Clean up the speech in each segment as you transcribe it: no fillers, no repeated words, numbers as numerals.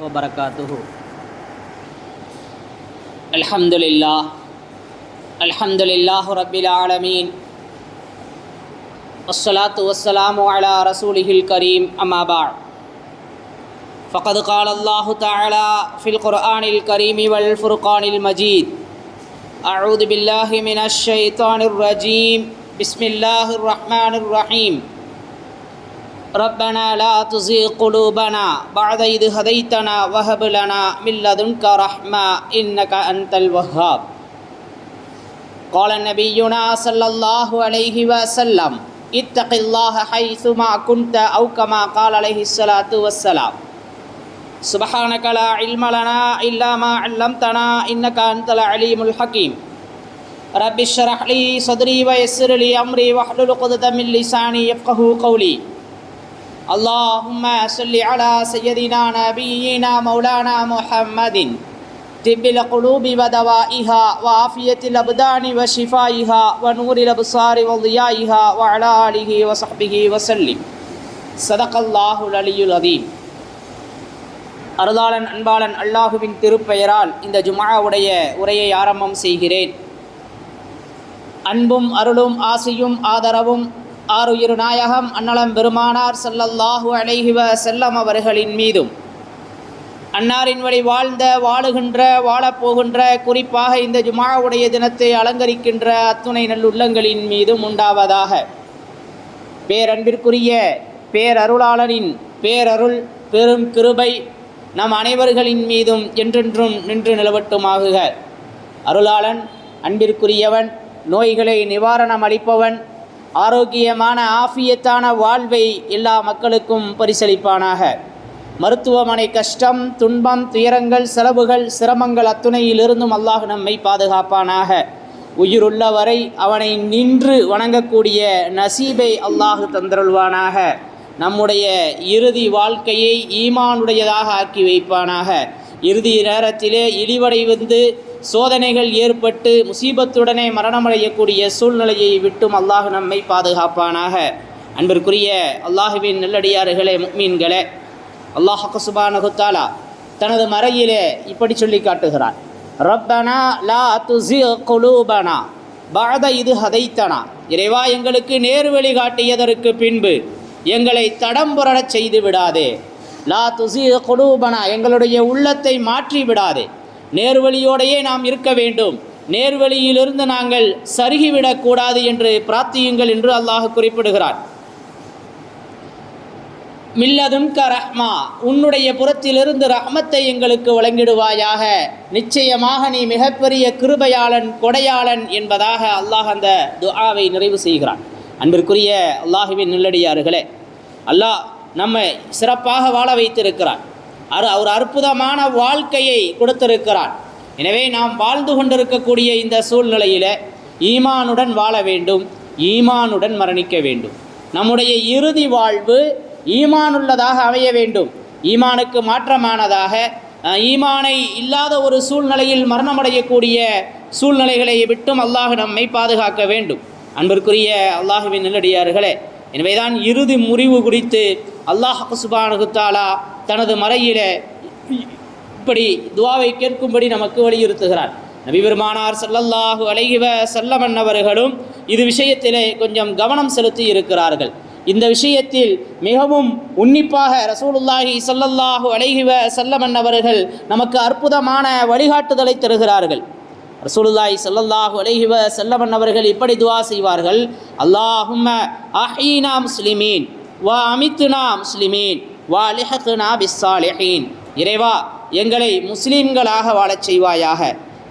वबरकातुहु। अल्हम्दुलिल्लाह रब्बिल आलमीन वस्सलातु वस्सलामु अला रसूलिहिल करीम अम्मा बाद। फ़क़द क़ाल अल्लाहु तआला फ़िल क़ुरआनिल करीम वल फ़ुरक़ानिल मजीद। अऊज़ु बिल्लाहि मिनश शैतानिर रजीम। बिस्मिल्लाहिर रहमानिर रहीम। रब्बना ला तुज़िग़ क़ुलूबना बअद इज़ हदैतना वहब लना मिन लदुनक रहमा इन्नका अंतल वह्हाब। क़ाल नबियुना सल्लल्लाहु अलैहि वसल्लम इत्तक़िल्लाह हैसुमा कुन्त औ कमा क़ाल अलैहिस्सलातु वस्सलाम। सुब्हानक ला इल्म लना इल्ला मा अल्लमतना इन्नका अंतल अलीमुल हकीम। रब्बि इश्रह ली सदरी व यस्सिर ली अम्री वहलुल उक़दतम मिन लिसानी यफ़क़हू क़ौली। अल्लाहुम्मा सल्लि अला सय्यदिना नबिय्यिना मौलाना मुहम्मदिन तिब्बिल क़ुलूबि व दवाइहा व आफ़ियतिल अब्दानि व शिफ़ाइहा व नूरिल अब्सारि व ज़ियाइहा व अला आलिहि व सहबिहि व सल्लिम। ஸதகல்லாஹுல் அலியுல் அதீம்। அருளாளன் அன்பாளன் அல்லாஹுவின் திருப்பெயரால் இந்த ஜும்ஆவுடைய உரையை ஆரம்பம் செய்கிறேன். அன்பும் அருளும் ஆசியும் ஆதரவும் ஆருயிர் நாயகம் அன்னலம் பெருமானார் ஸல்லல்லாஹு அலைஹி வஸல்லம் அவர்களின் மீதும், அன்னாரின் வழி வாழ்ந்த வாழுகின்ற வாழப்போகின்ற குறிப்பாக இந்த ஜும்ஆவுடைய தினத்தை அலங்கரிக்கின்ற அத்துணை நல்லுள்ளங்களின் மீதும் உண்டாவதாக. பேரன்பிற்குரிய பேரருளாளனின் பேரருள் பெரும் கிருபை நம் அனைவர்களின் மீதும் என்றென்றும் நின்று நிலவட்டுமாகுக. அருளாளன் அன்பிற்குரியவன், நோய்களை நிவாரணம் அளிப்பவன், ஆரோக்கியமான ஆஃபியத்தான வாழ்வை எல்லா மக்களுக்கும் பரிசளிப்பானாக. மருத்துவமனை கஷ்டம், துன்பம், துயரங்கள், செலவுகள், சிரமங்கள் அத்துணையிலிருந்தும் அல்லாஹ் நம்மை பாதுகாப்பானாக. உயிருள்ள வரை அவனை நின்று வணங்கக்கூடிய நசீபை அல்லாஹ் தந்தருள்வானாக. நம்முடைய இறுதி வாழ்க்கையை ஈமானுடையதாக ஆக்கி வைப்பானாக. இறுதி நேரத்திலே இழிவடை வந்து சோதனைகள் ஏற்பட்டு முசீபத்துடனே மரணமடையக்கூடிய சூழ்நிலையை விட்டும் அல்லாஹ் நம்மை பாதுகாப்பானாக. அன்பிற்குரிய அல்லாஹுவின் நல்லடியார்களே, முஃமின்களே, அல்லாஹ் சுப்ஹானஹு தஆலா தனது மறையிலே இப்படி சொல்லி காட்டுகிறார். ரப்பனா லா துஸிக் குலூபனா பஅத இது ஹதைத்தனா. இறைவா, எங்களுக்கு நேர்வழி காட்டியதற்கு பின்பு எங்களை தடம் புரளச் செய்து விடாதே. லா துஸிக் குலூபனா, எங்களுடைய உள்ளத்தை மாற்றி விடாதே. நேர்வழியோடையே நாம் இருக்க வேண்டும், நேர்வழியிலிருந்து நாங்கள் சருகிவிடக்கூடாது என்று பிரார்த்தியுங்கள் என்று அல்லாஹ் குறிப்பிடுகிறார். மில்லதுன்க ரஹ்மா, உன்னுடைய புறத்திலிருந்து ரஹ்மத்தை எங்களுக்கு வழங்கிடுவாயாக. நிச்சயமாக நீ மிகப்பெரிய கிருபையாளன், கொடையாளன் என்பதாக அல்லாஹ் அந்த துஆவை நிறைவு செய்கிறான். அன்பிற்குரிய அல்லாஹுவின் நல்லடியார்களே, அல்லாஹ் நம்மை சிறப்பாக வாழ வைத்திருக்கிறான். ஒரு அற்புதமான வாழ்க்கையை கொடுத்திருக்கிறான். எனவே நாம் வாழ்ந்து கொண்டிருக்கக்கூடிய இந்த சூழ்நிலையில் ஈமானுடன் வாழ வேண்டும், ஈமானுடன் மரணிக்க வேண்டும். நம்முடைய இறுதி வாழ்வு ஈமானுள்ளதாக அமைய வேண்டும். ஈமானுக்கு மாற்றமானதாக, ஈமானை இல்லாத ஒரு சூழ்நிலையில் மரணமடையக்கூடிய சூழ்நிலைகளை விட்டும் அல்லாஹ் நம்மை பாதுகாக்க வேண்டும். அன்பிற்குரிய அல்லாஹுவின் நல்லடியார்களே, எனவேதான் இறுதி முறிவு குறித்து அல்லாஹ் சுப்ஹானஹு தஆலா தனது மறையிலே இப்படி துஆவை கேட்கும்படி நமக்கு வலியுறுத்துகிறார். நபி பெருமானார் ஸல்லல்லாஹு அலைஹி வஸல்லம் அவர்களும் இது விஷயத்திலே கொஞ்சம் கவனம் செலுத்தி இருக்கிறார்கள். இந்த விஷயத்தில் மிகவும் உன்னிப்பாக ரசூலுல்லாஹி ஸல்லல்லாஹு அலைஹி வஸல்லம் அவர்கள் நமக்கு அற்புதமான வழிகாட்டுதலை தருகிறார்கள். ரசூலுல்லாஹி ஸல்லல்லாஹு அலைஹி வஸல்லம் அவர்கள் இப்படி துஆ செய்வார்கள். அல்லாஹும்ம அஹீனா முஸ்லிமீன் வ அமித்னா முஸ்லிமீன் வ அல்ஹிக்னா பிஸ்ஸாலிஹீன். இறைவா, எங்களை முஸ்லீம்களாக வாழச் செய்வாயாக,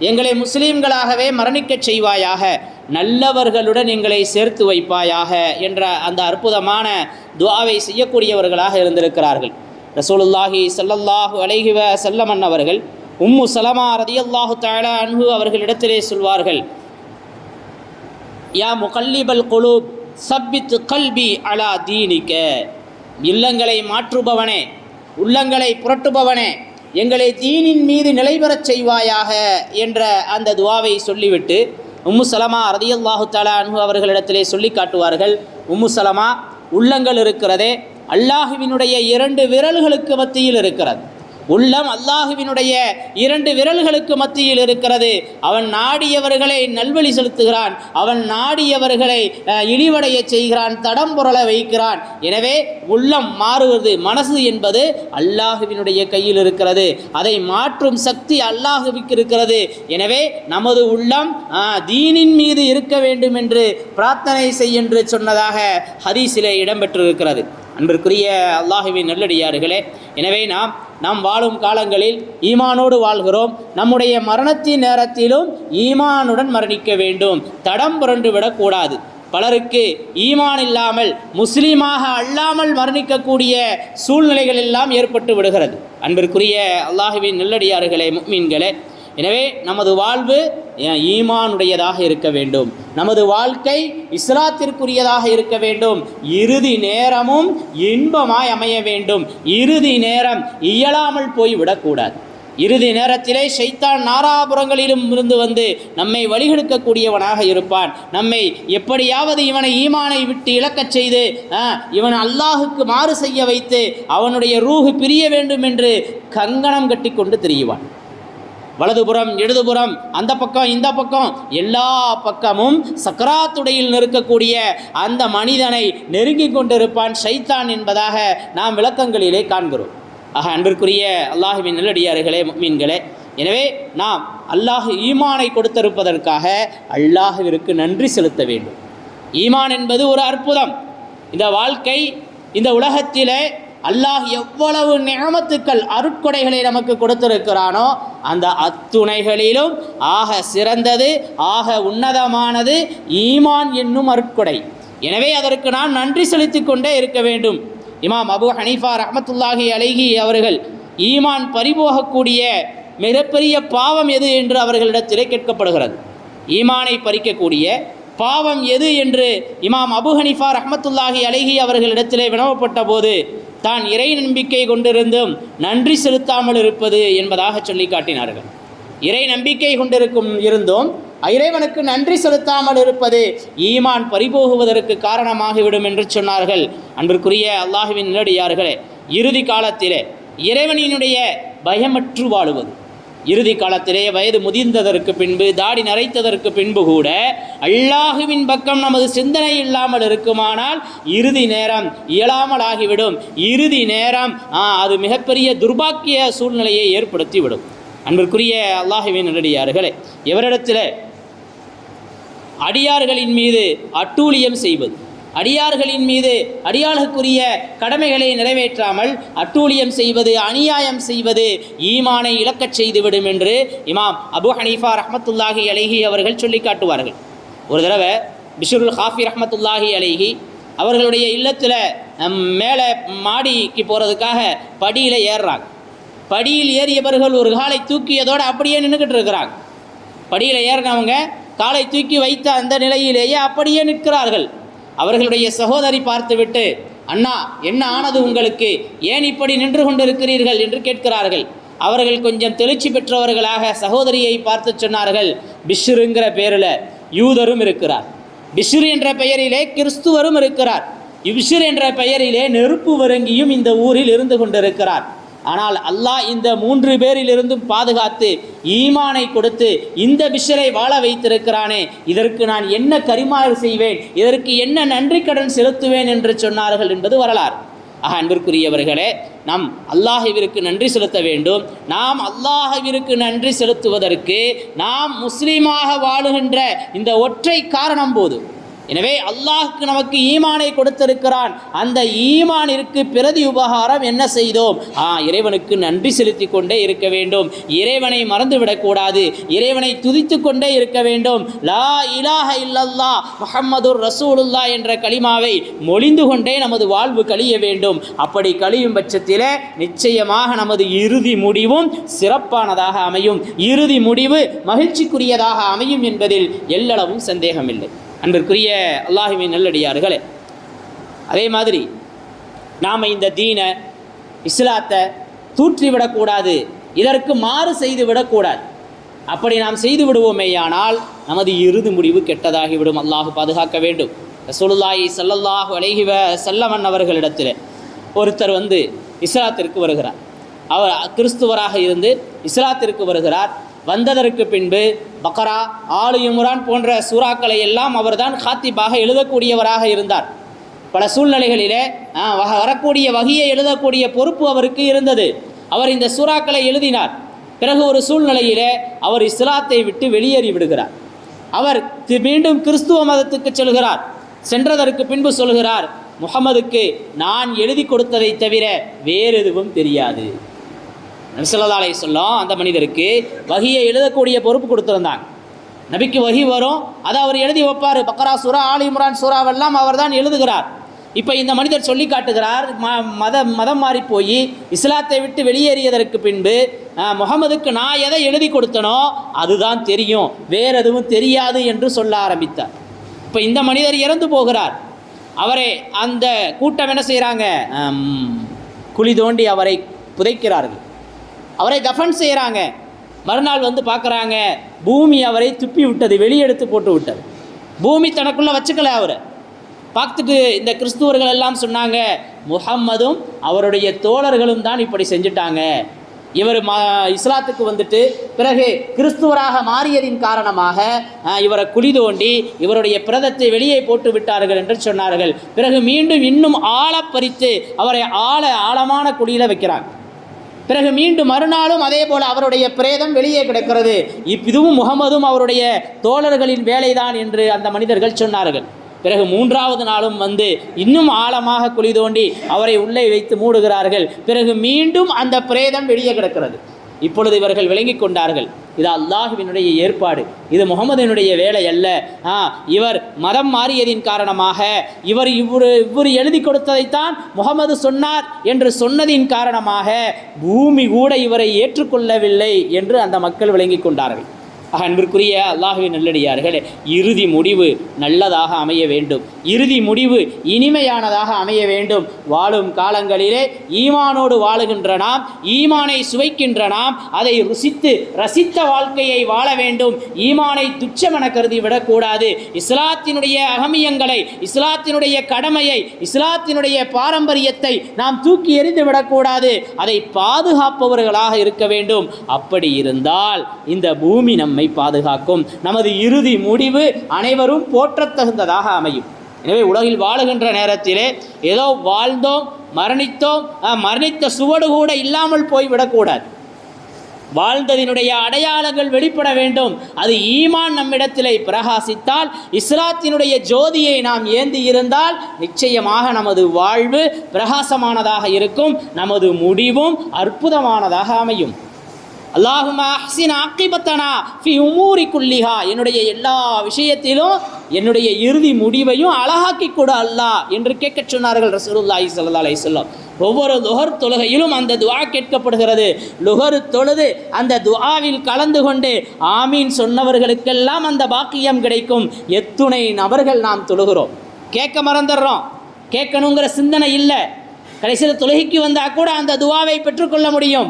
எங்களை முஸ்லீம்களாகவே மரணிக்கச் செய்வாயாக, நல்லவர்களுடன் எங்களை சேர்த்து வைப்பாயாக என்ற அந்த அற்புதமான துஆவை செய்யக்கூடியவர்களாக இருந்திருக்கிறார்கள். ரசூலுல்லாஹி ஸல்லல்லாஹு அலைஹி வஸல்லம் அவர்கள் உம்மு சலமா ரதியல்லாஹு தஆலா அன்ஹு அவர்களிடத்திலே சொல்வார்கள், யா முகல்லிபல் குலூப் சப்பித் கல்பி அலா தீனிக. இல்லங்களை மாற்றுபவனே, உள்ளங்களை புரட்டுபவனே, எங்களை தீனின் மீது நிலைபெறச் செய்வாயாக என்ற அந்த துஆவை சொல்லிவிட்டு உம்மு சலமா ரதியல்லாஹு தஆலா அன்ஹு அவர்களிடத்திலே சொல்லி காட்டுவார்கள், உம்மு சலமா, உள்ளங்கள் இருக்கிறதே அல்லாஹுவினுடைய 2 விரல்களுக்கு மத்தியில் இருக்கிறது. உள்ளம் அல்லாஹுவினுடைய 2 விரல்களுக்கு மத்தியில் இருக்கிறது. அவன் நாடியவர்களை நல்வழி செலுத்துகிறான், அவன் நாடியவர்களை இழிவடைய செய்கிறான், தடம் புரள வைக்கிறான். எனவே உள்ளம் மாறுவது, மனசு என்பது அல்லாஹுவினுடைய கையில் இருக்கிறது. அதை மாற்றும் சக்தி அல்லாஹுவுக்கு இருக்கிறது. எனவே நமது உள்ளம் தீனின் மீது இருக்க வேண்டும் என்று பிரார்த்தனை செய் என்று சொன்னதாக ஹதீஸிலே இடம்பெற்றிருக்கிறது. அன்பிற்குரிய அல்லாஹுவின் நல்லடியார்களே, எனவே நாம் வாழும் காலங்களில் ஈமானோடு வாழ்கிறோம். நம்முடைய மரணத்தின் நேரத்திலும் ஈமானுடன் மரணிக்க வேண்டும், தடம் புரண்டு விடக்கூடாது. பலருக்கு ஈமான் இல்லாமல் முஸ்லீமாக அல்லாமல் மரணிக்கக்கூடிய சூழ்நிலைகள் எல்லாம் ஏற்பட்டு விடுகிறது. அன்பிற்குரிய அல்லாஹுவின் நல்லடியார்களே, முஃமின்களே, எனவே நமது வாழ்வு ஈமானுடையதாக இருக்க வேண்டும், நமது வாழ்க்கை இஸ்லாத்திற்குரியதாக இருக்க வேண்டும், இறுதி நேரமும் இன்பமாய் அமைய வேண்டும். இறுதி நேரம் இயலாமல் போய்விடக்கூடாது. இறுதி நேரத்திலே ஷைத்தான் நாராபுரங்களிலும் இருந்து வந்து நம்மை வழிகெடுக்கக்கூடியவனாக இருப்பான். நம்மை எப்படியாவது இவனை ஈமானை விட்டு இழக்கச் செய்து இவன் அல்லாஹுக்கு மாறு செய்ய வைத்து அவனுடைய ரூஹு பிரிய வேண்டும் என்று கங்கணம் கட்டி கொண்டு திரியுவான். வலதுபுறம் இடதுபுறம் அந்த பக்கம் இந்த பக்கம் எல்லா பக்கமும் சக்கராத்துடையில் நிற்கக்கூடிய அந்த மனிதனை நெருங்கி கொண்டிருப்பான் ஷைத்தான் என்பதாக நாம் விளக்கங்களிலே காண்கிறோம். அன்பிற்குரிய அல்லாஹுவின் நல்லடியார்களே, முஃமின்களே, எனவே நாம் அல்லாஹ் ஈமானை கொடுத்திருப்பதற்காக அல்லாஹுவிற்கு நன்றி செலுத்த வேண்டும். ஈமான் என்பது ஒரு அற்புதம். இந்த வாழ்க்கை, இந்த உலகத்திலே அல்லாஹ் எவ்வளவு நிஅமத்துக்கள் அருட்கொடைகளை நமக்கு கொடுத்திருக்கிறானோ அந்த அத்துணைகளிலும் ஆக சிறந்தது, ஆக உன்னதமானது ஈமான் என்னும் அருட்கொடை. எனவே அதற்கு நாம் நன்றி செலுத்தி கொண்டே இருக்க வேண்டும். இமாம் அபு ஹனீஃபா ரஹ்மத்துல்லாஹி அலைஹி அவர்கள் ஈமான் பறிபோகக்கூடிய மிகப்பெரிய பாவம் எது என்று அவர்களிடத்திலே கேட்கப்படுகிறது. ஈமானை பறிக்கக்கூடிய பாவம் எது என்று இமாம் அபு ஹனீஃபா ரஹ்மத்துல்லாஹி அலைஹி அவர்களிடத்திலே வினவப்பட்ட போது தான் இறை நம்பிக்கை கொண்டிருந்தும் நன்றி செலுத்தாமல் இருப்பது என்பதாக சொல்லி காட்டினார்கள். இறை நம்பிக்கை கொண்டிருக்கும் இருந்தும் இறைவனுக்கு நன்றி செலுத்தாமல் இருப்பது ஈமான் பறிபோகுவதற்கு காரணமாகிவிடும் என்று சொன்னார்கள். அன்பிற்குரிய அல்லாஹுவின் நல்லடியார்களே, இறுதி காலத்திலே இறைவனினுடைய பயமற்று வாழுவது, இறுதி காலத்திலே வயது முதிர்ந்ததற்கு பின்பு, தாடி நரைத்ததற்கு பின்பு கூட அல்லாஹுவின் பக்கம் நமது சிந்தனை இல்லாமல் இருக்குமானால் இறுதி நேரம் இயலாமல் ஆகிவிடும். இறுதி நேரம் அது மிகப்பெரிய துர்பாக்கிய சூழ்நிலையை ஏற்படுத்திவிடும். அன்பிற்குரிய அல்லாஹுவின் நல்லடியார்களே, எவரிடத்தில் அடியார்களின் மீது அட்டூழியம் செய்வது, அடியார்களின் மீது அடியார்களுக்குரிய கடமைகளை நிறைவேற்றாமல் அட்டூழியம் செய்வது, அநியாயம் செய்வது ஈமானை இழக்கச் செய்துவிடும் என்று இமாம் அபு ஹனீஃபா ரஹ்மத்துல்லாஹி அலைஹி அவர்கள் சொல்லி காட்டுவார்கள். ஒரு தடவை பிஷ்ருல் ஹாஃபி ரஹ்மத்துல்லாஹி அலைஹி அவர்களுடைய இல்லத்தில் மேலே மாடிக்கு போகிறதுக்காக படியில் ஏறுறாங்க. படியில் ஏறியவர்கள் ஒரு காலை தூக்கியதோடு அப்படியே நின்றுக்கிட்டு இருக்கிறாங்க. படியில் ஏறினவங்க காலை தூக்கி வைத்த அந்த நிலையிலேயே அப்படியே நிற்கிறார்கள். அவர்களுடைய சகோதரி பார்த்துவிட்டு, அண்ணா என்ன ஆனது உங்களுக்கு, ஏன் இப்படி நின்று கொண்டிருக்கிறீர்கள் என்று கேட்கிறார்கள். அவர்கள் கொஞ்சம் தெளிச்சி பெற்றவர்களாக சகோதரியை பார்த்து சொன்னார்கள், பிஷ்ருங்கிற பேரில் யூதரும் இருக்கிறார், பிஷ்ரு என்ற பெயரிலே கிறிஸ்துவரும் இருக்கிறார், பிஷ்ரு என்ற பெயரிலே நெருப்பு வருங்கியும் இந்த ஊரில் இருந்து கொண்டிருக்கிறார். ஆனால் அல்லாஹ் இந்த 3 பேரிலிருந்தும் பாதுகாத்து ஈமானை கொடுத்து இந்த பிஷ்ரை வாழ வைத்திருக்கிறானே, இதற்கு நான் என்ன கரிமாறு செய்வேன், இதற்கு என்ன நன்றி கடன் செலுத்துவேன் என்று சொன்னார்கள் என்பது வரலாறு. அன்பிற்குரியவர்களே, நாம் அல்லாஹ்விற்கு நன்றி செலுத்த வேண்டும். நாம் அல்லாஹ்விற்கு நன்றி செலுத்துவதற்கு நாம் முஸ்லீமாக வாழுகின்ற இந்த ஒற்றை காரணம் போதும். எனவே அல்லாஹ்க்கு நமக்கு ஈமானை கொடுத்திருக்கிறான். அந்த ஈமானிற்கு பிரதி உபகாரம் என்ன செய்தோம்? இறைவனுக்கு நன்றி செலுத்தி கொண்டே இருக்க வேண்டும். இறைவனை மறந்துவிடக்கூடாது. இறைவனை துதித்து கொண்டே இருக்க வேண்டும். லா இலாஹ இல்லல்லாஹ் முஹம்மதுர் ரசூலுல்லாஹ் என்ற கலிமாவை மொழிந்து கொண்டே நமது வாழ்வு கழிய வேண்டும். அப்படி கழியும் பட்சத்தில் நிச்சயமாக நமது இறுதி முடிவும் சிறப்பானதாக அமையும். இறுதி முடிவு மகிழ்ச்சிக்குரியதாக அமையும் என்பதில் எல்லளவும் சந்தேகமில்லை. அன்பிற்குரிய அல்லாஹுவின் நல்லடியார்களே, அதே மாதிரி நாம் இந்த தீனை இஸ்லாத்தை தூற்றிவிடக்கூடாது, இதற்கு மாறு செய்து விடக்கூடாது. அப்படி நாம் செய்து விடுவோமேயானால் நமது இறுதி முடிவு கெட்டதாகிவிடும். அல்லாஹ் பாதுகாக்க வேண்டும். ரசூலுல்லாஹி ஸல்லல்லாஹு அலைஹி வஸல்லம் அவர்களிடத்தில் ஒருத்தர் இஸ்லாத்திற்கு வருகிறார். அவர் கிறிஸ்துவராக இருந்து இஸ்லாத்திற்கு வருகிறார். வந்ததற்கு பின்பு பக்ரா, ஆலு இம்ரான் போன்ற சூறாக்களை எல்லாம் அவர்தான் காத்திபாக எழுதக்கூடியவராக இருந்தார். பல சூழ்நிலைகளிலே வரக்கூடிய வகையை எழுதக்கூடிய பொறுப்பு அவருக்கு இருந்தது. அவர் இந்த சூறாக்களை எழுதினார். பிறகு ஒரு சூழ்நிலையிலே அவர் இஸ்லாத்தை விட்டு வெளியேறி விடுகிறார். அவர் மீண்டும் கிறிஸ்துவ மதத்துக்கு செல்கிறார். சென்றதற்கு பின்பு சொல்கிறார், முஹம்மதுக்கு நான் எழுதி கொடுத்ததை தவிர வேறு எதுவும் தெரியாது. நபி ஸல்லல்லாஹு அலைஹி வஸல்லம் அந்த மனிதருக்கு வஹியை எழுதக்கூடிய பொறுப்பு கொடுத்துருந்தாங்க. நபிக்கு வஹி வரும், அதை அவர் எழுதி வைப்பார். பக்ரா சூரா, ஆலி இம்ரான் சூறாவெல்லாம் அவர் தான் எழுதுகிறார். இப்போ இந்த மனிதர் சொல்லி காட்டுகிறார், மதம் மாறி போய் இஸ்லாத்தை விட்டு வெளியேறியதற்கு பின்பு முஹம்மதுக்கு நான் எதை எழுதி கொடுத்தனோ அதுதான் தெரியும், வேறு எதுவும் தெரியாது என்று சொல்ல ஆரம்பித்தார். இப்போ இந்த மனிதர் இறந்து போகிறார். அவரை அந்த கூட்டம் என்ன செய்கிறாங்க, குழி தோண்டி அவரை புதைக்கிறார்கள். அவரை தஃபன் செய்கிறாங்க. மறுநாள் வந்து பார்க்குறாங்க, பூமி அவரை துப்பி விட்டது, வெளியெடுத்து போட்டு விட்டது. பூமி தனக்குள்ளே வச்சுக்கல. அவரை பார்த்துட்டு இந்த கிறிஸ்துவர்கள் எல்லாம் சொன்னாங்க, முஹம்மதும் அவருடைய தோழர்களும் தான் இப்படி செஞ்சுட்டாங்க. இவர் இஸ்லாத்துக்கு வந்துட்டு பிறகு கிறிஸ்துவராக மாறியதின் காரணமாக இவரை குழி தோண்டி இவருடைய பிரதத்தை வெளியே போட்டு விட்டார்கள் என்று சொன்னார்கள். பிறகு மீண்டும் இன்னும் பறித்து அவரை ஆழமான குழியில் வைக்கிறாங்க. பிறகு மீண்டும் மறுநாளும் அதே போல் அவருடைய பிரேதம் வெளியே கிடக்கிறது. இதுவும் முஹம்மதும் அவருடைய தோழர்களின் வேலைதான் என்று அந்த மனிதர்கள் சொன்னார்கள். பிறகு மூன்றாவது நாளும் வந்து இன்னும் ஆழமாக குழி தோண்டி அவரை உள்ளே வைத்து மூடுகிறார்கள். பிறகு மீண்டும் அந்த பிரேதம் வெளியே கிடக்கிறது. இப்பொழுது இவர்கள் விளங்கி கொண்டார்கள், இது அல்லாஹ்வினுடைய ஏற்பாடு, இது முஹம்மதினுடைய வேலை அல்ல. இவர் மதம் மாறியதின் காரணமாக இவர் எழுதி கொடுத்ததைத்தான் முஹம்மது சொன்னார் என்று சொன்னதின் காரணமாக பூமி கூட இவரை ஏற்றுக்கொள்ளவில்லை என்று அந்த மக்கள் விளங்கி கொண்டார்கள். அன்பிற்குரிய அல்லாஹ்வின் நல்லடியார்களே, இறுதி முடிவு நல்லதாக அமைய வேண்டும், இறுதி முடிவு இனிமையானதாக அமைய வேண்டும். வாழும் காலங்களிலே ஈமானோடு வாழுகின்ற நாம், ஈமானை சுவைக்கின்ற நாம் அதை ரசித்த வாழ்க்கையை வாழ வேண்டும். ஈமானை துச்சமென கருதி விடக்கூடாது. இஸ்லாத்தினுடைய அகமியங்களை, இஸ்லாத்தினுடைய கடமையை, இஸ்லாத்தினுடைய பாரம்பரியத்தை நாம் தூக்கி எறிந்து விடக்கூடாது. அதை பாதுகாப்பவர்களாக இருக்க வேண்டும். அப்படி இருந்தால் இந்த பூமி நம்மை பாதுகாக்கும். நமது இறுதி முடிவு அனைவரும் போற்றத்தகுந்ததாக அமையும். எனவே உலகில் வாழுகின்ற நேரத்திலே ஏதோ வாழ்ந்தோம், மரணித்தோம், மரணித்த சுவடு கூட இல்லாமல் போய்விடக்கூடாது. வாழ்ந்ததினுடைய அடையாளங்கள் வெளிப்பட வேண்டும். அது ஈமான் நம்மிடத்திலே பிரகாசித்தால், இஸ்லாத்தினுடைய ஜோதியை நாம் ஏந்தி இருந்தால் நிச்சயமாக நமது வாழ்வு பிரகாசமானதாக இருக்கும், நமது முடிவும் அற்புதமானதாக அமையும். அல்லாஹும்ம அஹ்சின் ஆகிபத்தனா ஃபி உமூரி குல்லிஹா, என்னுடைய எல்லா விஷயத்திலும் என்னுடைய இறுதி முடிவையும் அழகாக்கி கொடு அல்லாஹ் என்று கேட்கச் சொன்னார்கள் ரசூலுல்லாஹி ஸல்லல்லாஹு அலைஹி வஸல்லம். ஒவ்வொரு லுஹர் தொழுகையிலும் அந்த துஆ கேட்கப்படுகிறது. லுஹர் தொழுது அந்த துஆவில் கலந்து கொண்டு ஆமீன் சொன்னவர்களுக்கெல்லாம் அந்த பாக்கியம் கிடைக்கும். எத்துணை நபர்கள் நாம் தொழுகிறோம், கேட்க மறந்துடுறோம், கேட்கணுங்கிற சிந்தனை இல்லை. கடைசியில் தொழுகைக்கு வந்தால் கூட அந்த துஆவை பெற்றுக்கொள்ள முடியும்.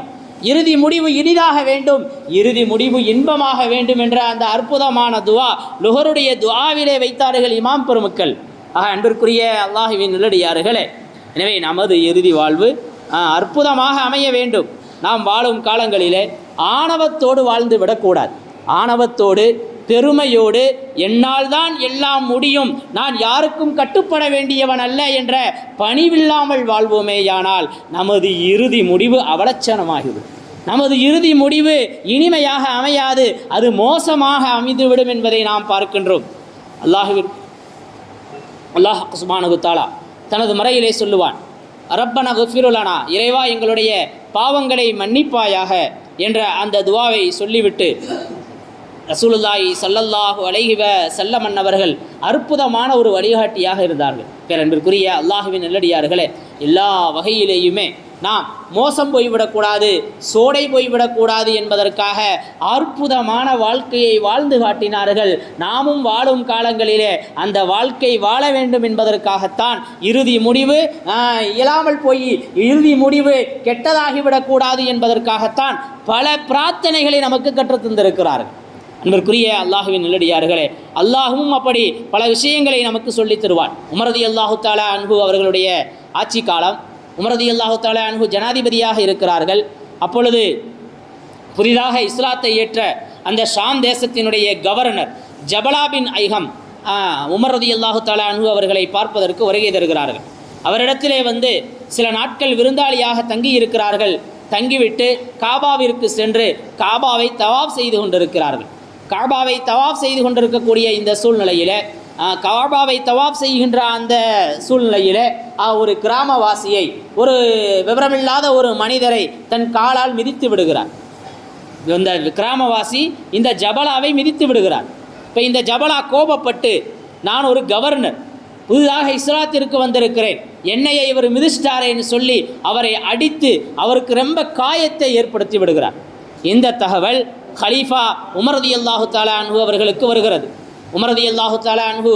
இறுதி முடிவு இனிதாக வேண்டும், இறுதி முடிவு இன்பமாக வேண்டும் என்ற அந்த அற்புதமான துஆ லுஹருடைய துஆவிலே வைத்தார்கள் இமாம் பெருமக்கள். அன்பிற்குரிய அல்லாஹ்வின் நல்லடியார்களே, எனவே நமது இறுதி வாழ்வு அற்புதமாக அமைய வேண்டும். நாம் வாழும் காலங்களிலே ஆணவத்தோடு வாழ்ந்து விடக்கூடாது. ஆணவத்தோடு, பெருமையோடு, என்னால் தான் எல்லாம் முடியும், நான் யாருக்கும் கட்டுப்பட வேண்டியவன் அல்ல என்ற பணிவில்லாமல் வாழ்வோமேயானால் நமது இறுதி முடிவு அவலட்சணமாகிவிடும். நமது இறுதி முடிவு இனிமையாக அமையாது, அது மோசமாக அமைந்துவிடும் என்பதை நாம் பார்க்கின்றோம். அல்லாஹ் சுப்ஹானஹு வ தஆலா தனது மறையிலே சொல்லுவான், ரப்பனா குஃபிரு லனா, இறைவா எங்களுடைய பாவங்களை மன்னிப்பாயாக என்ற அந்த துஆவை சொல்லிவிட்டு ரசூலுல்லாஹி ஸல்லல்லாஹு அலைஹி வஸல்லம் அவர்கள் அற்புதமான ஒரு வழிகாட்டியாக இருந்தார்கள். பேரன்பிற்குரிய அல்லாஹ்வின் நல்லடியார்களே, எல்லா வகையிலேயுமே நாம் மோசம் போய்விடக்கூடாது, சோடை போய்விடக்கூடாது என்பதற்காக அற்புதமான வாழ்க்கையை வாழ்ந்து காட்டினார்கள். நாமும் வாழும் காலங்களிலே அந்த வாழ்க்கை வாழ வேண்டும் என்பதற்காகத்தான் இறுதி முடிவு இயலாமல் போய் இறுதி முடிவு கெட்டதாகிவிடக்கூடாது என்பதற்காகத்தான் பல பிரார்த்தனைகளை நமக்கு கற்றுத்தந்திருக்கிறார்கள். அன்பிற்குரிய அல்லாஹுவின் நல்லடியார்களே, அல்லாஹுவும் அப்படி பல விஷயங்களை நமக்கு சொல்லித் தருவான். உமர் ரலியல்லாஹு தஆலா அன்ஹு அவர்களுடைய ஆட்சி காலம், உமர் ரலியல்லாஹு தஆலா அன்ஹு ஜனாதிபதியாக இருக்கிறார்கள். அப்பொழுது புதிதாக இஸ்லாத்தை ஏற்ற அந்த ஷாம் தேசத்தினுடைய கவர்னர் ஜபலா பின் ஐஹம் உமர் ரலியல்லாஹு தஆலா அன்ஹு அவர்களை பார்ப்பதற்கு வருகை தருகிறார்கள். அவரிடத்திலே வந்து சில நாட்கள் விருந்தாளியாக தங்கி இருக்கிறார்கள். தங்கிவிட்டு காபாவிற்கு சென்று காபாவை தவாப் செய்து கொண்டிருக்கிறார்கள். காபாவை தவாப் செய்து கொண்டிருக்கக்கூடிய இந்த சூழ்நிலையில் காபாவை தவாப் செய்கின்ற அந்த சூழ்நிலையில் ஒரு கிராமவாசியை, ஒரு விவரமில்லாத ஒரு மனிதரை தன் காலால் மிதித்து விடுகிறார். இந்த கிராமவாசி இந்த ஜபலாவை மிதித்து விடுகிறார். இப்போ இந்த ஜபலா கோபப்பட்டு, நான் ஒரு கவர்னர், புதிதாக இஸ்லாத்திற்கு வந்திருக்கிறேன், என்னையை இவர் மிதிச்சிட்டாரேன்னு சொல்லி அவரை அடித்து அவருக்கு ரொம்ப காயத்தை ஏற்படுத்தி விடுகிறார். இந்த தகவல் கலீஃபா உமர் ரலியல்லாஹு தஆலா அன்ஹு அவர்களுக்கு வருகிறது. உமர் ரலியல்லாஹு தஆலா அன்ஹு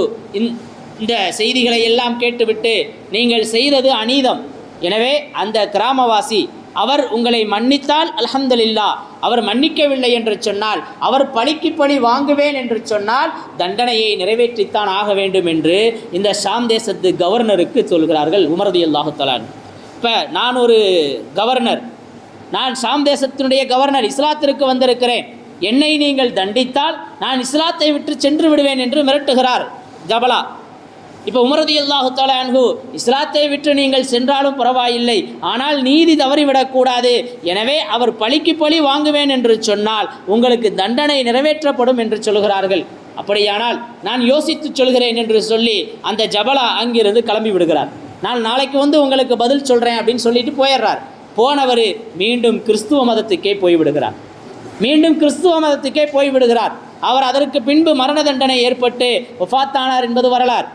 இந்த செய்திகளை எல்லாம் கேட்டுவிட்டு, நீங்கள் செய்தது அநீதம், எனவே அந்த கிராமவாசி அவர் உங்களை மன்னித்தால் அல்ஹம்துலில்லாஹ், அவர் மன்னிக்கவில்லை என்று சொன்னால், அவர் பழிக்கு பழி வாங்குவேன் என்று சொன்னால் தண்டனையை நிறைவேற்றித்தான் ஆக வேண்டும் என்று இந்த ஷாம் தேசத்து கவர்னருக்கு சொல்கிறார்கள் உமர் ரலியல்லாஹு தஆலா. இப்போ நான் ஒரு கவர்னர், நான் ஷாம் தேசத்தினுடைய கவர்னர், இஸ்லாத்திற்கு வந்திருக்கிறேன், என்னை நீங்கள் தண்டித்தால் நான் இஸ்லாத்தை விட்டு சென்று விடுவேன் என்று மிரட்டுகிறார் ஜபலா. இப்போ உமர் ரலியல்லாஹு தஆலா அன்ஹு, இஸ்லாத்தை விட்டு நீங்கள் சென்றாலும் பரவாயில்லை, ஆனால் நீதி தவறிவிடக்கூடாது, எனவே அவர் பழிக்கு பழி வாங்குவேன் என்று சொன்னால் உங்களுக்கு தண்டனை நிறைவேற்றப்படும் என்று சொல்கிறார்கள். அப்படியானால் நான் யோசித்து சொல்கிறேன் என்று சொல்லி அந்த ஜபலா அங்கிருந்து கிளம்பி விடுகிறார். நான் நாளைக்கு வந்து உங்களுக்கு பதில் சொல்கிறேன் அப்படின்னு சொல்லிட்டு போயிடுறார். போனவர் மீண்டும் கிறிஸ்துவ மதத்துக்கே போய்விடுகிறார். அவர் அதற்கு பின்பு மரண தண்டனை ஏற்பட்டு வஃபாத்தானார் என்பது வரலாறு.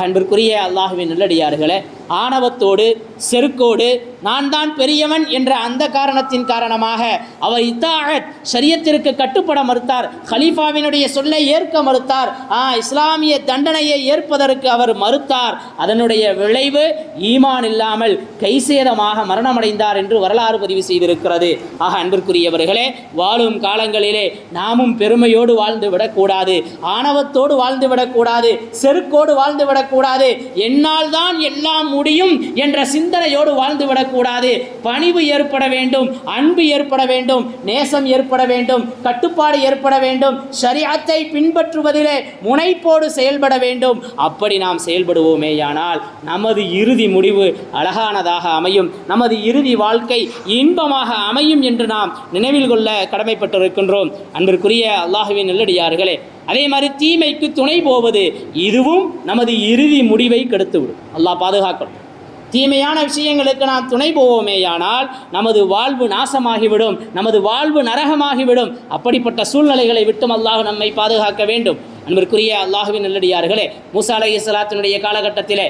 அன்பிற்குரிய அல்லாஹ்வின் நல்லடியார்களே, ஆணவத்தோடு செருக்கோடு நான் தான் பெரியவன் என்ற அந்த காரணத்தின் காரணமாக அவர் இத்தாஅத் ஷரியத்திற்கு கட்டுப்பட மறுத்தார். கலீஃபாவினுடைய சொல்லை ஏற்க மறுத்தார். இஸ்லாமிய தண்டனையை ஏற்பதற்கு அவர் மறுத்தார். அதனுடைய விளைவு ஈமான் இல்லாமல் கைசேதமாக மரணமடைந்தார் என்று வரலாறு பதிவு செய்திருக்கிறது. அன்பிற்குரியவர்களே, வாழும் காலங்களிலே நாமும் பெருமையோடு வாழ்ந்து விடக்கூடாது, ஆணவத்தோடு வாழ்ந்து விடக்கூடாது, செருக்கோடு வாழ்ந்து விடக்கூடாது, என்னால் தான் எல்லாம் முடியும் என்ற சிந்தனையோடு வாழ்ந்து விடக்கூடாது. பணிவு ஏற்பட வேண்டும், அன்பு ஏற்பட வேண்டும், நேசம் ஏற்பட வேண்டும், கட்டுப்பாடு ஏற்பட வேண்டும், ஷரியத்தை பின்பற்றுவதிலே முனைப்போடு செயல்பட வேண்டும். அப்படி நாம் செயல்படுவோமேயானால் நமது இறுதி முடிவு அழகானதாக அமையும், நமது இறுதி வாழ்க்கை இன்பமாக அமையும் என்று நாம் நினைவில் கொள்ள கடமைப்பட்டிருக்கின்றோம். அன்பிற்குரிய அல்லாஹ்வின் நல்லடியார்களே, அதே மாதிரி தீமைக்கு துணை போவது இதுவும் நமது இறுதி முடிவை கெடுத்துவிடும். அல்லாஹ் பாதுகாக்கணும். தீமையான விஷயங்களுக்கு நாம் துணை போவோமேயானால் நமது வாழ்வு நாசமாகிவிடும், நமது வாழ்வு நரகமாகிவிடும். அப்படிப்பட்ட சூழ்நிலைகளை விட்டும் அல்லாஹ் நம்மை பாதுகாக்க வேண்டும். அன்பிற்குரிய அல்லாஹ்வின் நல்லடியார்களே, மூசா அலைஹிஸ்ஸலாத்தினுடைய காலகட்டத்திலே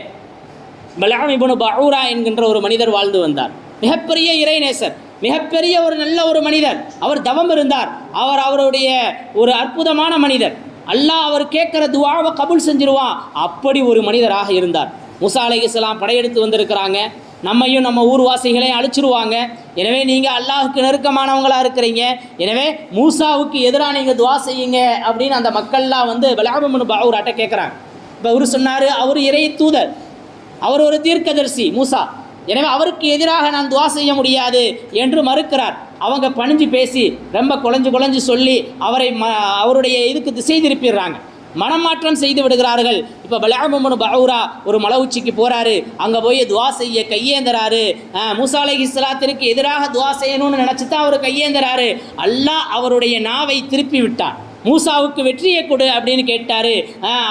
பல்ஆம் இப்னு பஊரா என்கின்ற ஒரு மனிதர் வாழ்ந்து வந்தார். மிகப்பெரிய இறைநேசர், மிகப்பெரிய ஒரு நல்ல ஒரு மனிதர். அவர் தவம் இருந்தார். அவருடைய ஒரு அற்புதமான மனிதர். அல்லாஹ் அவர் கேட்குற துஆவை கபூல் செஞ்சிருவான், அப்படி ஒரு மனிதராக இருந்தார். மூசா அலைஹிஸ்ஸலாம் படையெடுத்து வந்திருக்கிறாங்க, நம்மையும் நம்ம ஊர்வாசிகளையும் அழிச்சிருவாங்க, எனவே நீங்கள் அல்லாஹுக்கு நெருக்கமானவங்களாக இருக்கிறீங்க, எனவே மூசாவுக்கு எதிராக நீங்கள் துஆ செய்யுங்க அப்படின்னு அந்த மக்கள்லாம் வந்து பல்ஆம் இப்னு பஊராட்ட கேட்குறாங்க. இப்போ அவர் சொன்னார், அவர் இறை தூதர், அவர் ஒரு தீர்க்கதரிசி மூசா, எனவே அவருக்கு எதிராக நான் துஆ செய்ய முடியாது என்று மறுக்கிறார். அவங்க பணிஞ்சு பேசி ரொம்ப குழஞ்சு சொல்லி அவருடைய இதுக்கு திசை திருப்பிடுறாங்க, மனமாற்றம் செய்து விடுகிறார்கள். இப்போ பல்ஆம் இப்னு பஊரா ஒரு மலை உச்சிக்கு போகிறாரு, அங்கே போய் துஆ செய்ய கையேந்துறாரு. மூசா அலைஹிஸ்ஸலாத்திற்கு எதிராக துஆ செய்யணும்னு நினச்சி தான் அவர் கையேந்துறாரு. அல்லாஹ் அவருடைய நாவை திருப்பி விட்டான். மூசாவுக்கு வெற்றியை கொடு அப்படின்னு கேட்டார்,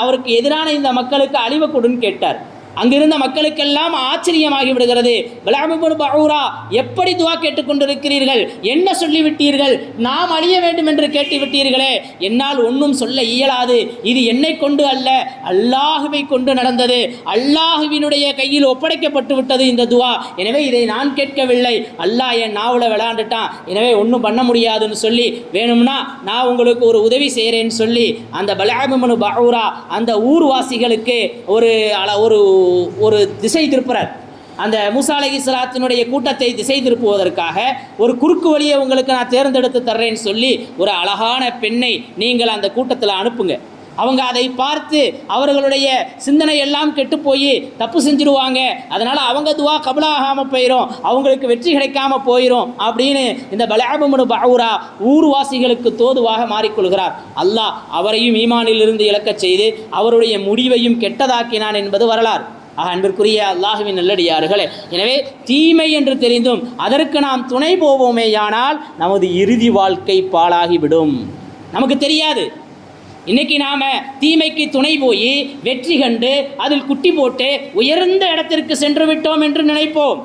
அவருக்கு எதிரான இந்த மக்களுக்கு அழிவை கொடுன்னு கேட்டார். அங்கிருந்த மக்களுக்கெல்லாம் ஆச்சரியமாகி விடுகிறது. பல்ஆம் இப்னு பஊரா, எப்படி துஆ கேட்டுக்கொண்டிருக்கிறீர்கள், என்ன சொல்லிவிட்டீர்கள், நாம் அழிய வேண்டும் என்று கேட்டுவிட்டீர்களே, என்னால் ஒன்றும் சொல்ல இயலாது, இது என்னை கொண்டு அல்ல, அல்லாஹுவை கொண்டு நடந்தது, அல்லாஹுவினுடைய கையில் ஒப்படைக்கப்பட்டு விட்டது இந்த துஆ, எனவே இதை நான் கேட்கவில்லை, அல்லாஹ் என் நாவில் விளையாண்டுட்டான், எனவே ஒன்றும் பண்ண முடியாதுன்னு சொல்லி, வேணும்னா நான் உங்களுக்கு ஒரு உதவி செய்கிறேன்னு சொல்லி அந்த பல்ஆம் இப்னு பஊரா அந்த ஊர்வாசிகளுக்கு ஒரு திசை திருப்புறார். அந்த மூசா அலைஹிஸ்ஸலாத்தினுடைய கூட்டத்தை திசை திருப்புவதற்காக ஒரு குறுக்கு வழியை உங்களுக்கு நான் தேர்ந்தெடுத்து தர்றேன்னு சொல்லி ஒரு அழகான பெண்ணை நீங்கள் அந்த கூட்டத்தில் அனுப்புங்க, அவங்க அதை பார்த்து அவர்களுடைய சிந்தனை எல்லாம் கெட்டு போய் தப்பு செஞ்சிருவாங்க, அதனால் அவங்க துவா கபலாகாமல் போயிடும், அவங்களுக்கு வெற்றி கிடைக்காம போயிடும் அப்படின்னு இந்த பலஅம் இப்னு பஅூரா ஊர்வாசிகளுக்கு தோதுவாக மாறிக்கொள்கிறார். அல்லாஹ் அவரையும் ஈமானிலிருந்து இழக்கச் செய்து அவருடைய முடிவையும் கெட்டதாக்கினான் என்பது வரலாறு. அன்பிற்குரிய அல்லாஹ்வின் நல்லடியார்களே, எனவே தீமை என்று தெரிந்தும் அதற்கு நாம் துணை போவோமேயானால் நமது இறுதி வாழ்க்கை பாழாகிவிடும். நமக்கு தெரியாது. இன்னைக்கு நாம் தீமைக்கு துணை போய் வெற்றி கண்டு அதில் குட்டி போட்டு உயர்ந்த இடத்திற்கு சென்று விட்டோம் என்று நினைப்போம்.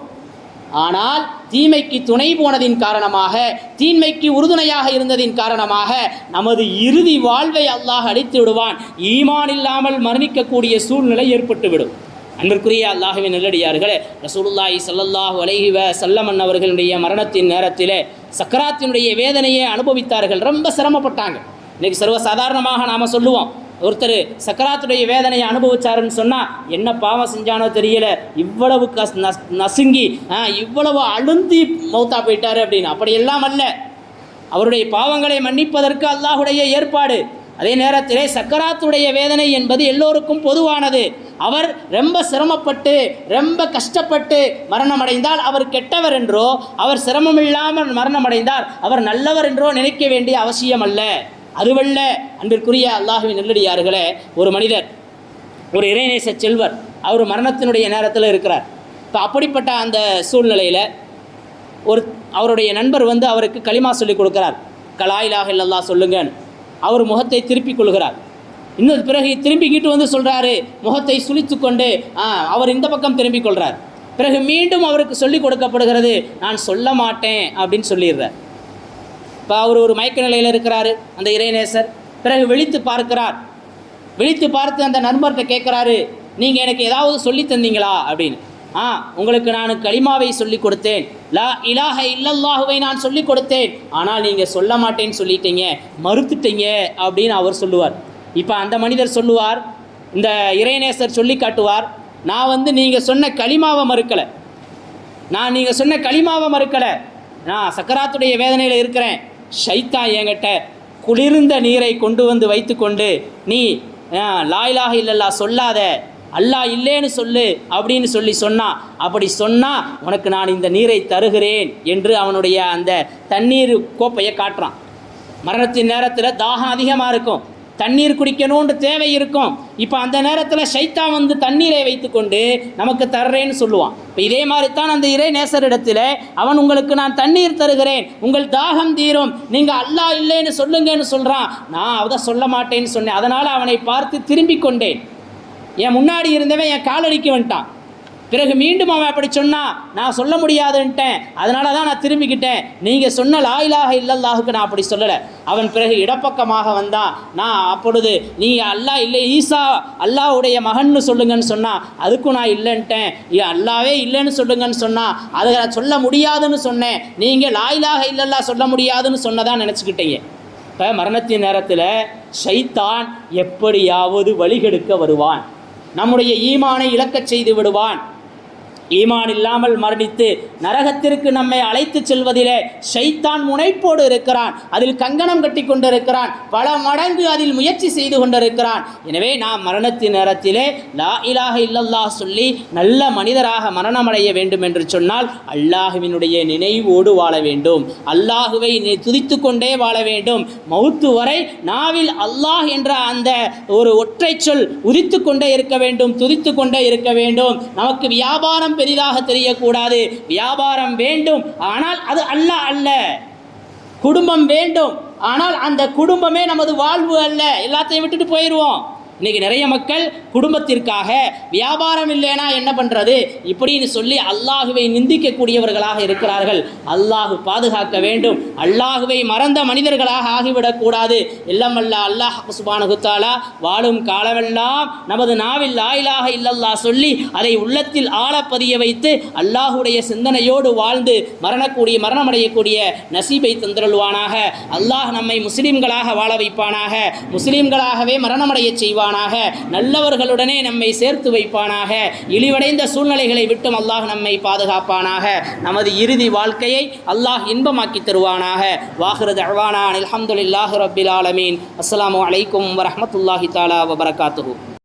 ஆனால் தீமைக்கு துணை போனதின் காரணமாக, தீமைக்கு உறுதுணையாக இருந்ததின் காரணமாக நமது இறுதி வாழ்வை அல்லாஹ் அழித்து விடுவான். ஈமான் இல்லாமல் மரணிக்கக்கூடிய சூழ்நிலை ஏற்பட்டுவிடும். அன்பிற்குரிய அல்லாஹ்வின் நல்லடியார்களே, ரசூலுல்லாஹி ஸல்லல்லாஹு அலைஹி வஸல்லம் அவர்களுடைய மரணத்தின் நேரத்திலே சக்கராத்தினுடைய வேதனையை அனுபவித்தார்கள். ரொம்ப சிரமப்பட்டாங்க. இன்றைக்கி சர்வசாதாரணமாக நாம் சொல்லுவோம், ஒருத்தர் சக்கராத்துடைய வேதனையை அனுபவிச்சாருன்னு சொன்னால் என்ன பாவம் செஞ்சானோ தெரியல, இவ்வளவு நசுங்கி இவ்வளவு அழுந்தி மௌத்தா போயிட்டாரு அப்படின்னு. அப்படியெல்லாம் அல்ல. அவருடைய பாவங்களை மன்னிப்பதற்கு அல்லாஹுடைய ஏற்பாடு. அதே நேரத்திலே சக்கராத்துடைய வேதனை என்பது எல்லோருக்கும் பொதுவானது. அவர் ரொம்ப சிரமப்பட்டு ரொம்ப கஷ்டப்பட்டு மரணமடைந்தால் அவர் கெட்டவர் என்றோ, அவர் சிரமமில்லாமல் மரணமடைந்தால் அவர் நல்லவர் என்றோ நினைக்க வேண்டிய அவசியம் அல்ல. அதுவல்ல. அன்பிற்குரிய அல்லாஹ்வின் நல்லடியார்களே, ஒரு மனிதர், ஒரு இறைநேச செல்வர், அவர் மரணத்தினுடைய நேரத்தில் இருக்கிறார். இப்போ அப்படிப்பட்ட அந்த சூழ்நிலையில் அவருடைய நண்பர் அவருக்கு களிமா சொல்லிக் கொடுக்குறார். லா இலாஹ இல்லல்லாஹ் சொல்லுங்கன்னு. அவர் முகத்தை திருப்பிக் கொள்கிறார். இன்னும் பிறகு திரும்பிக்கிட்டு சொல்கிறாரு, முகத்தை சுழித்து கொண்டு அவர் இந்த பக்கம் திரும்பிக் கொள்கிறார். பிறகு மீண்டும் அவருக்கு சொல்லிக் கொடுக்கப்படுகிறது, நான் சொல்ல மாட்டேன் அப்படின்னு சொல்லிடுறார். இப்போ அவர் ஒரு மயக்க நிலையில் இருக்கிறாரு அந்த இறைநேசர். பிறகு விழித்து பார்க்கிறார். விழித்து பார்த்து அந்த நண்பர்கிட்ட கேட்குறாரு, நீங்கள் எனக்கு ஏதாவது சொல்லி தந்தீங்களா அப்படின்னு. உங்களுக்கு நான் கலிமாவை சொல்லி கொடுத்தேன், லா இலாஹ இல்லல்லாஹுவை நான் சொல்லி கொடுத்தேன், ஆனால் நீங்கள் சொல்ல மாட்டேன்னு சொல்லிட்டீங்க, மறுத்துட்டீங்க அப்படின்னு அவர் சொல்லுவார். இப்போ அந்த மனிதர் சொல்லுவார், இந்த இறைநேசர் சொல்லி காட்டுவார், நான் நீங்கள் சொன்ன கலிமாவை மறுக்கலை, நீங்கள் சொன்ன கலிமாவை மறுக்கலை, நான் சக்கராத்துடைய வேதனையில் இருக்கிறேன். ஷைத்தான் என்கிட்ட குளிர்ந்த நீரை கொண்டு வைத்து கொண்டு, நீ லா இலாஹ இல்லல்லாஹ் சொல்லாத, அல்லாஹ் இல்லேன்னு சொல்லு அப்படின்னு சொன்னான். அப்படி சொன்னால் உனக்கு நான் இந்த நீரை தருகிறேன் என்று அவனுடைய அந்த தண்ணீர் கோப்பையை காட்டுறான். மரணத்தின் நேரத்தில் தாகம் அதிகமாக இருக்கும், தண்ணீர் குடிக்கணும்னு தேவை இருக்கும். இப்போ அந்த நேரத்தில் ஷைத்தான் தண்ணீரை வைத்து கொண்டு நமக்கு தர்றேன்னு சொல்லுவான். இப்போ இதே மாதிரி தான் அந்த இறை நேசரிடத்தில் அவன் உங்களுக்கு நான் தண்ணீர் தருகிறேன், உங்கள் தாகம் தீரும், நீங்கள் அல்லாஹ் இல்லைன்னு சொல்லுங்கன்னு சொல்கிறான். நான் அதை சொல்ல மாட்டேன்னு சொன்னேன். அதனால் அவனை பார்த்து திரும்பி கொண்டேன். என் முன்னாடி இருந்தவன் என் காலடிக்கு வந்துட்டான். பிறகு மீண்டும் அவன் அப்படி சொன்னான், நான் சொல்ல முடியாதுன்ட்டேன், அதனால தான் நான் திரும்பிக்கிட்டேன். நீங்கள் சொன்ன லா இலாஹ இல்லல்லாஹுக்கு நான் அப்படி சொல்லலை. அவன் பிறகு இடப்பக்கமாக வந்தான். நான் அப்பொழுது நீங்கள் அல்லாஹ் இல்லை, ஈசா அல்லாஹ்வுடைய மகன்னு சொல்லுங்கன்னு சொன்னான், அதுக்கும் நான் இல்லைன்ட்டேன். அல்லாவே இல்லைன்னு சொல்லுங்கன்னு சொன்னான், அதை நான் சொல்ல முடியாதுன்னு சொன்னேன். நீங்கள் லா இலாஹ இல்லல்லாஹ் சொல்ல முடியாதுன்னு சொன்னதான் நினச்சிக்கிட்டீங்க. இப்போ மரணத்தின் நேரத்தில் ஷைத்தான் எப்படியாவது வழிகெடுக்க வருவான், நம்முடைய ஈமானை இழக்கச் செய்து விடுவான். ஈமான் இல்லாமல் மரணித்து நரகத்திற்கு நம்மை அழைத்து செல்வதிலே ஷைத்தான் முனைப்போடு இருக்கிறான். அதில் கங்கணம் கட்டி கொண்டிருக்கிறான். பல மடங்கு அதில் முயற்சி செய்து கொண்டிருக்கிறான். எனவே நாம் மரணத்தின் நேரத்திலே லா இலாஹ இல்லல்லாஹ் சொல்லி நல்ல மனிதராக மரணமடைய வேண்டும் என்று சொன்னால் அல்லாஹுவினுடைய நினைவோடு வாழ வேண்டும், அல்லாஹுவை துதித்து கொண்டே வாழ வேண்டும். மௌத்து வரை நாவில் அல்லாஹ் என்ற அந்த ஒரு ஒற்றை சொல் உதித்து கொண்டே இருக்க வேண்டும், துதித்து கொண்டே இருக்க வேண்டும். நமக்கு வியாபாரம் பெரிதாக தெரியக்கூடாது. வியாபாரம் வேண்டும், ஆனால் அது அல்லாஹ் அல்ல. குடும்பம் வேண்டும், ஆனால் அந்த குடும்பமே நமது வாழ்வு அல்ல. எல்லாத்தையும் விட்டுட்டு போயிடுவோம். இன்றைக்கி நிறைய மக்கள் குடும்பத்திற்காக வியாபாரம் இல்லைனா என்ன பண்ணுறது இப்படின்னு சொல்லி அல்லாஹுவை நிந்திக்கக்கூடியவர்களாக இருக்கிறார்கள். அல்லாஹு பாதுகாக்க வேண்டும். அல்லாஹுவை மறந்த மனிதர்களாக ஆகிவிடக்கூடாது. எல்லாம் அல்ல அல்லாஹ் சுப்ஹானஹு தஆலா வாழும் காலமெல்லாம் நமது நாவில் லா இலாஹ இல்லல்லாஹ் சொல்லி அதை உள்ளத்தில் ஆழப்பதிய வைத்து அல்லாஹுடைய சிந்தனையோடு வாழ்ந்து மரணமடையக்கூடிய நசீபை தந்தருள்வானாக. அல்லாஹ் நம்மை முஸ்லிம்களாக வாழ வைப்பானாக. முஸ்லிம்களாகவே மரணமடைய செய்வான். வைப்பானாக, நல்லவர்களுடனே நம்மை சேர்த்து வைப்பானாக, இழிவடைந்த சூழ்நிலைகளை விட்டும் அல்லாஹ் நம்மை பாதுகாப்பானாக, நமது இறுதி வாழ்க்கையை அல்லாஹ் இன்பமாக்கி தருவானாக. வாஹிரு தஅவானா அல்ஹம்துலில்லாஹி ரப்பில் ஆலமீன். அஸ்ஸலாமு அலைக்கும் வரஹ்மத்துல்லாஹி தஆலா வபரகாத்துஹு.